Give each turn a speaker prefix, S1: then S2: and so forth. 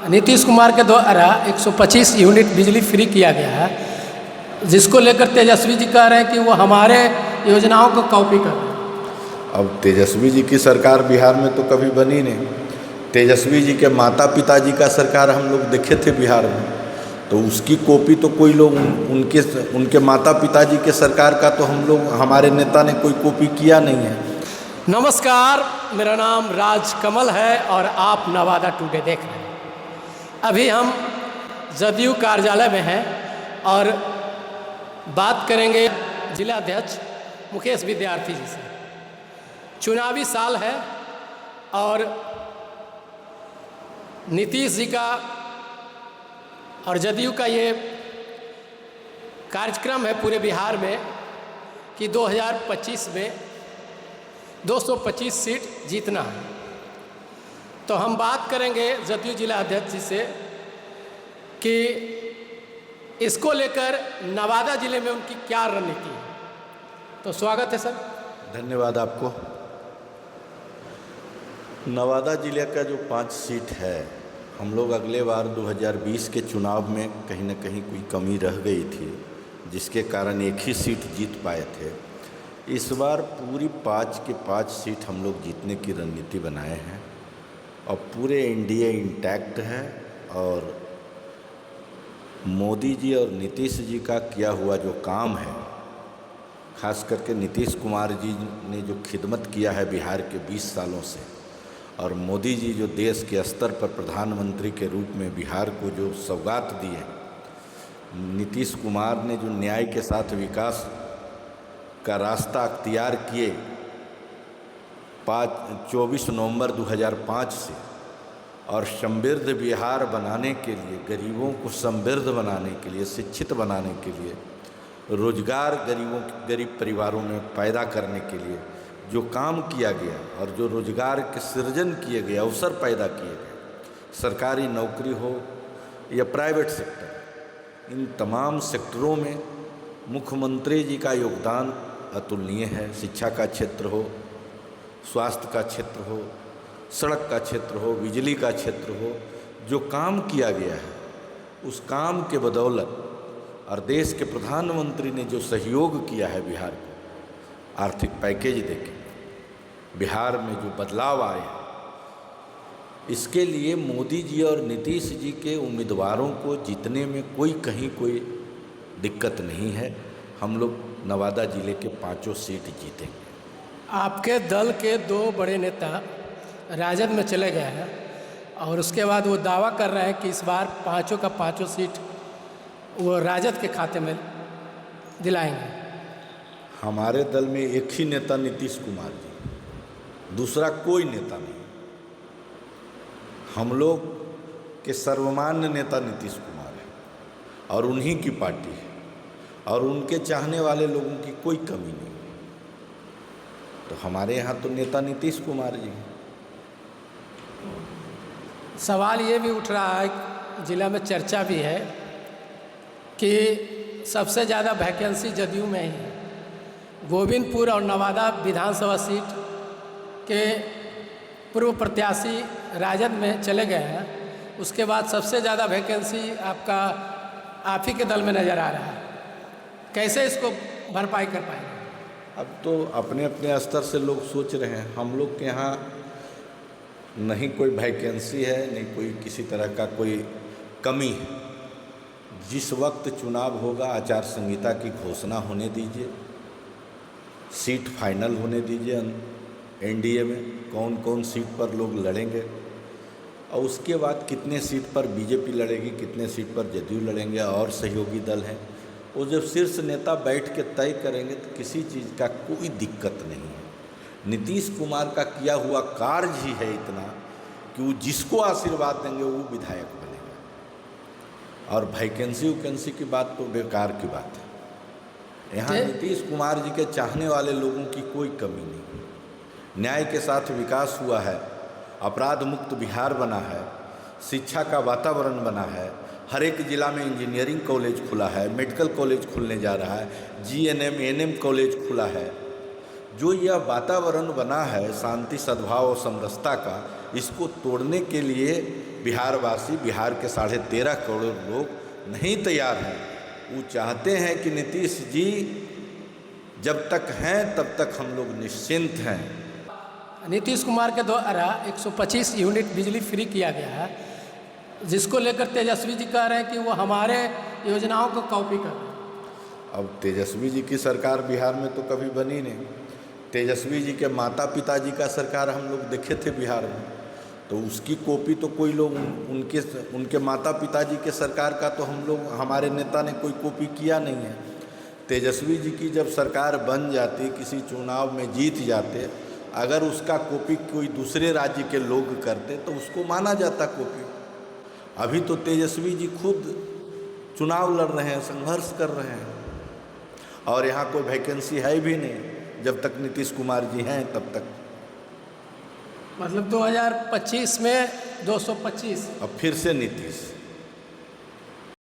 S1: नीतीश कुमार के द्वारा 125 यूनिट बिजली फ्री किया गया है, जिसको लेकर तेजस्वी जी कह रहे हैं कि वो हमारे योजनाओं को कॉपी कर रहे हैं।
S2: अब तेजस्वी जी की सरकार बिहार में तो कभी बनी नहीं। तेजस्वी जी के माता पिता जी का सरकार हम लोग देखे थे बिहार में, तो उसकी कॉपी तो कोई लोग उनके माता पिताजी के सरकार का तो हम लोग, हमारे नेता ने कोई कॉपी किया नहीं है।
S1: नमस्कार, मेरा नाम राज कमल है और आप नवादा टुडे देख रहे हैं। अभी हम जदयू कार्यालय में हैं और बात करेंगे जिला अध्यक्ष मुकेश विद्यार्थी जी से। चुनावी साल है और नीतीश जी का और जदयू का ये कार्यक्रम है पूरे बिहार में कि 2025 में 225 सीट जीतना है। तो हम बात करेंगे जदयू जिला अध्यक्ष जी से कि इसको लेकर नवादा जिले में उनकी क्या रणनीति है। तो स्वागत है सर।
S2: धन्यवाद आपको। नवादा जिले का जो 5 सीट है, हम लोग अगले बार 2020 के चुनाव में कहीं ना कहीं कोई कमी रह गई थी, जिसके कारण एक ही सीट जीत पाए थे। इस बार पूरी 5 के 5 सीट हम लोग जीतने की रणनीति बनाए हैं और पूरे एनडीए इंटैक्ट है। और मोदी जी और नीतीश जी का किया हुआ जो काम है, खास करके नीतीश कुमार जी ने जो खिदमत किया है बिहार के 20 सालों से, और मोदी जी जो देश के स्तर पर प्रधानमंत्री के रूप में बिहार को जो सौगात दिए, नीतीश कुमार ने जो न्याय के साथ विकास का रास्ता अख्तियार किए 24 नवंबर 2005 से, और समृद्ध बिहार बनाने के लिए, गरीबों को समृद्ध बनाने के लिए, शिक्षित बनाने के लिए, रोजगार गरीब परिवारों में पैदा करने के लिए जो काम किया गया और जो रोजगार के सृजन किए गए, अवसर पैदा किए गए, सरकारी नौकरी हो या प्राइवेट सेक्टर, इन तमाम सेक्टरों में मुख्यमंत्री जी का योगदान अतुलनीय है। शिक्षा का क्षेत्र हो, स्वास्थ्य का क्षेत्र हो, सड़क का क्षेत्र हो, बिजली का क्षेत्र हो, जो काम किया गया है उस काम के बदौलत और देश के प्रधानमंत्री ने जो सहयोग किया है बिहार को, आर्थिक पैकेज देके बिहार में जो बदलाव आए हैं, इसके लिए मोदी जी और नीतीश जी के उम्मीदवारों को जीतने में कोई दिक्कत नहीं है। हम लोग नवादा जिले के 5 सीट जीतेंगे।
S1: आपके दल के 2 बड़े नेता राजद में चले गए हैं और उसके बाद वो दावा कर रहे हैं कि इस बार 5 का 5 सीट वो राजद के खाते में दिलाएंगे।
S2: हमारे दल में एक ही नेता नीतीश कुमार जी, दूसरा कोई नेता नहीं। हम लोग के सर्वमान्य नेता नीतीश कुमार है और उन्हीं की पार्टी है और उनके चाहने वाले लोगों की कोई कमी नहीं है। तो हमारे यहाँ तो नेता नीतीश कुमार जी हैं।
S1: सवाल ये भी उठ रहा है, जिला में चर्चा भी है कि सबसे ज़्यादा वैकेंसी जदयू में ही है। गोविंदपुर और नवादा विधानसभा सीट के पूर्व प्रत्याशी राजद में चले गए हैं, उसके बाद सबसे ज़्यादा वैकेंसी आपका आप ही के दल में नज़र आ रहा है। कैसे इसको भरपाई कर पाएंगे?
S2: अब तो अपने अपने स्तर से लोग सोच रहे हैं। हम लोग के यहाँ नहीं कोई वैकेंसी है, नहीं कोई किसी तरह का कोई कमी है। जिस वक्त चुनाव होगा, आचार संहिता की घोषणा होने दीजिए, सीट फाइनल होने दीजिए, एनडीए में कौन कौन सीट पर लोग लड़ेंगे और उसके बाद कितने सीट पर बीजेपी लड़ेगी, कितने सीट पर जदयू लड़ेंगे और सहयोगी दल हैं, वो जब शीर्ष नेता बैठ के तय करेंगे तो किसी चीज़ का कोई दिक्कत नहीं है। नीतीश कुमार का किया हुआ कार्य ही है इतना कि वो जिसको आशीर्वाद देंगे वो विधायक बनेगा। और वैकेंसी की बात तो बेकार की बात है। यहाँ नीतीश कुमार जी के चाहने वाले लोगों की कोई कमी नहीं है। न्याय के साथ विकास हुआ है, अपराध मुक्त बिहार बना है, शिक्षा का वातावरण बना है, हर एक ज़िला में इंजीनियरिंग कॉलेज खुला है, मेडिकल कॉलेज खुलने जा रहा है, जीएनएम एएनएम कॉलेज खुला है। जो यह वातावरण बना है शांति सद्भाव और समरसता का, इसको तोड़ने के लिए बिहारवासी, बिहार के 13.5 करोड़ लोग नहीं तैयार हैं। वो चाहते हैं कि नीतीश जी जब तक हैं तब तक हम लोग निश्चिंत हैं।
S1: नीतीश कुमार के द्वारा 125 यूनिट बिजली फ्री किया गया है, जिसको लेकर तेजस्वी जी कह रहे हैं कि वो हमारे योजनाओं को कॉपी कर रहे हैं।
S2: अब तेजस्वी जी की सरकार बिहार में तो कभी बनी नहीं। तेजस्वी जी के माता पिता जी का सरकार हम लोग देखे थे बिहार में, तो उसकी कॉपी तो कोई लोग उनके माता पिताजी के सरकार का तो हम लोग, हमारे नेता ने कोई कॉपी किया नहीं है। तेजस्वी जी की जब सरकार बन जाती, किसी चुनाव में जीत जाते, अगर उसका कॉपी कोई दूसरे राज्य के लोग करते तो उसको माना जाता कॉपी। अभी तो तेजस्वी जी खुद चुनाव लड़ रहे हैं, संघर्ष कर रहे हैं, और यहाँ कोई वैकेंसी है भी नहीं। जब तक नीतीश कुमार जी हैं तब तक।
S1: मतलब 2025 में 225।
S2: अब फिर से नीतीश।